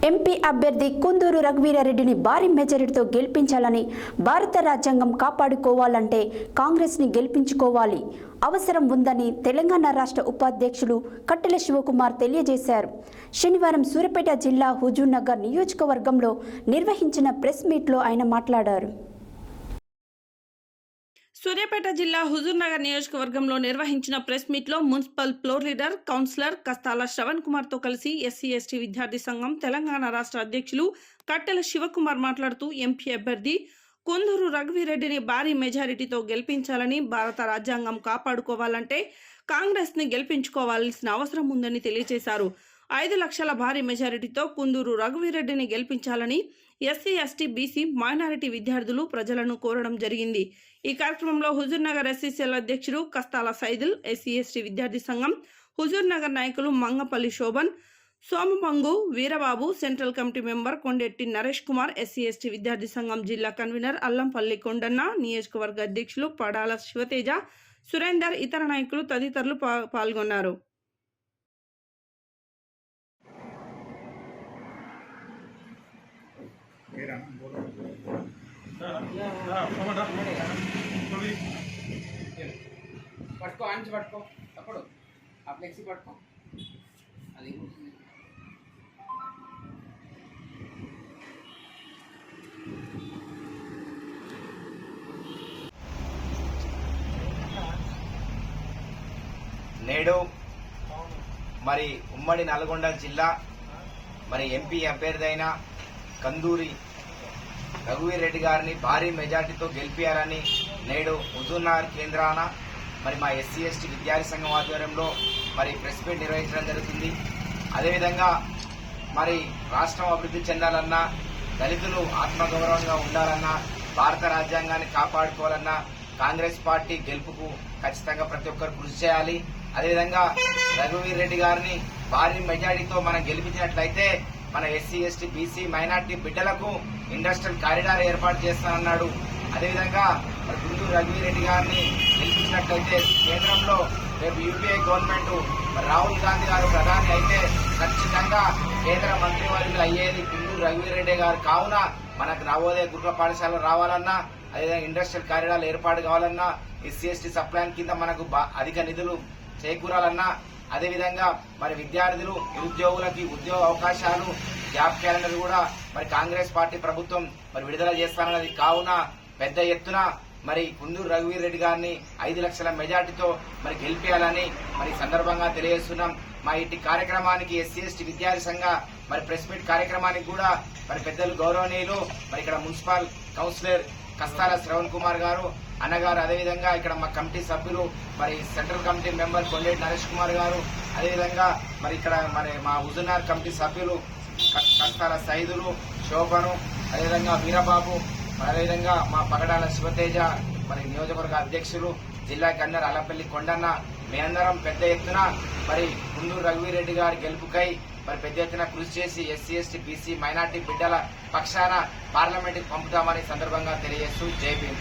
MP అభ్యర్థి కుందూరు రఘువీరారెడ్డిని భారీ మెజారిటీతో గెలిపించాలని, భారత రాజ్యాంగం కాపాడుకోవాలంటే కాంగ్రెస్ని గెలిపించుకోవాలి అవసరం ఉందని తెలంగాణ రాష్ట్ర ఉపాధ్యక్షులు కట్టెల శివకుమార్ తెలియజేశారు. శనివారం సూర్యాపేట జిల్లా హుజూర్నగర్ నియోజకవర్గంలో నిర్వహించిన ప్రెస్ మీట్లో ఆయన మాట్లాడారు. సూర్యాపేట జిల్లా హుజూర్నగర్ నియోజకవర్గంలో నిర్వహించిన ప్రెస్ మీట్లో municipal floor leader councillor Kastala Shravan Kumar తో కలిసి ఎస్సీ ఎస్టీ విద్యార్థి సంఘం తెలంగాణ రాష్ట్ర అధ్యక్షులు కట్టెల శివకుమార్ మాట్లాడుతూ ఎంపీ అభ్యర్థి కుందూరు రఘువీరెడ్డిని భారీ మెజారిటీతో గెలిపించాలని, భారత రాజ్యాంగం కాపాడుకోవాలంటే కాంగ్రెస్ ని గెలిపించుకోవాల్సిన అవసరం ఉందని తెలియజేశారు. 5 లక్షల భారీ మెజారిటీతో కుందూరు రఘువీరెడ్డిని గెలిపించాలని ఎస్సీ ఎస్టీ బీసీ మైనారిటీ విద్యార్థులు ప్రజలను కోరడం జరిగింది. ఈ కార్యక్రమంలో హుజూర్నగర్ ఎస్సీసీఎల్ అధ్యక్షుడు కస్తాల సైదుల్, ఎస్సీ ఎస్టీ విద్యార్థి సంఘం హుజూర్నగర్ నాయకులు Mangapalli Shobhan, Somamangu Veerababu, central committee member Kondetti Naresh Kumar, SC ST విద్యార్థి సంఘం జిల్లా కన్వీనర్ అల్లంపల్లి కొండన్న, నియోజకవర్గ అధ్యక్షులు పడాల శివతేజ, సురేందర్, ఇతర నాయకులు తదితరులు పాల్గొన్నారు. పట్టుకో ఆంచి పట్టుకో అప్పుడు ఆ ఫ్లెక్సీ పట్టుకో అది నేడు మరి ఉమ్మడి నల్గొండ జిల్లా మరి ఎంపీ అభ్యర్థి అయిన కందూరి రఘువీరెడ్డి గారిని భారీ మెజార్టీతో గెలిపించాలని నేడు హుజూర్నగర్ కేంద్రాన మరి మా ఎస్సీ ఎస్టీ విద్యార్థి సంఘం ఆధ్వర్యంలో మరి ప్రెస్ మీట్ నిర్వహించడం జరుగుతుంది. అదేవిధంగా మరి రాష్ట్రం అభివృద్ధి చెందాలన్నా, దళితులు ఆత్మగౌరవంగా ఉండాలన్నా, భారత రాజ్యాంగాన్ని కాపాడుకోవాలన్నా కాంగ్రెస్ పార్టీ గెలుపుకు ఖచ్చితంగా ప్రతి ఒక్కరు కృషి చేయాలి. అదేవిధంగా రఘువీరెడ్డి గారిని భారీ మెజార్టీతో మనం గెలిపించినట్లయితే మన ఎస్సీ ఎస్టీ బీసీ మైనార్టీ బిడ్డలకు ఇండస్ట్రియల్ కారిడార్ ఏర్పాటు చేస్తానన్నాడు. అదేవిధంగా మరి కుందూరు రఘువీరెడ్డి గారిని గెలిపించినట్లయితే కేంద్రంలో రేపు యూపీఏ గవర్నమెంట్ రాహుల్ గాంధీ గారు ప్రధాని అయితే ఖచ్చితంగా కేంద్ర మంత్రివర్యులు అయ్యేది కుందూరు రఘువీరెడ్డి గారు. కావున మనకు నవోదయ గురుకుల పాఠశాలలు రావాలన్నా, అదేవిధంగా ఇండస్ట్రియల్ కారిడార్ ఏర్పాటు కావాలన్నా, ఎస్సీ ఎస్టీ సప్లాన్ కింద మనకు అధిక నిధులు చేకూరాలన్నా, అదేవిధంగా మరి విద్యార్థులు నిరుద్యోగులకి ఉద్యోగ అవకాశాలు, జాబ్ క్యాలెండర్ కూడా మరి కాంగ్రెస్ పార్టీ ప్రభుత్వం మరి విడుదల చేస్తానన్నది. కావున పెద్ద ఎత్తున మరి కుందూరు రఘువీరెడ్డి గారిని 5 లక్షల మెజార్టీతో మరి గెలిపేయాలని మరి సందర్భంగా తెలియజేస్తున్నాం. మా ఇటు కార్యక్రమానికి ఎస్సీ ఎస్టీ విద్యార్థి సంఘ మరి ప్రెస్ మీట్ కార్యక్రమానికి కూడా మరి పెద్దలు గౌరవనీయులు మరి ఇక్కడ మున్సిపల్ కౌన్సిలర్ కస్తాల శ్రవణ్ కుమార్ గారు అన్నగారు, అదేవిధంగా ఇక్కడ మా కమిటీ సభ్యులు మరి central committee member Kondetti Naresh Kumar గారు, అదేవిధంగా మరి ఇక్కడ మరి మా హుజూర్నగర్ కమిటీ సభ్యులు కస్తాల సైదులు, శోభను, అదేవిధంగా వీరబాబు, అదేవిధంగా మా పగడాల శివతేజ, మరి నియోజకవర్గ అధ్యక్షులు జిల్లా కన్వీనర్ అల్లంపల్లి కొండన్న, మీ అందరం పెద్ద ఎత్తున మరి కుందూరు రఘువీరెడ్డి గారి గెలుపుకై మరి పెద్ద ఎత్తున కృషి చేసి ఎస్సీ ఎస్టీ బీసీ మైనార్టీ బిడ్డల పక్షాన పార్లమెంట్కి పంపుతామని సందర్భంగా తెలియజేస్తూ జై భీమ్.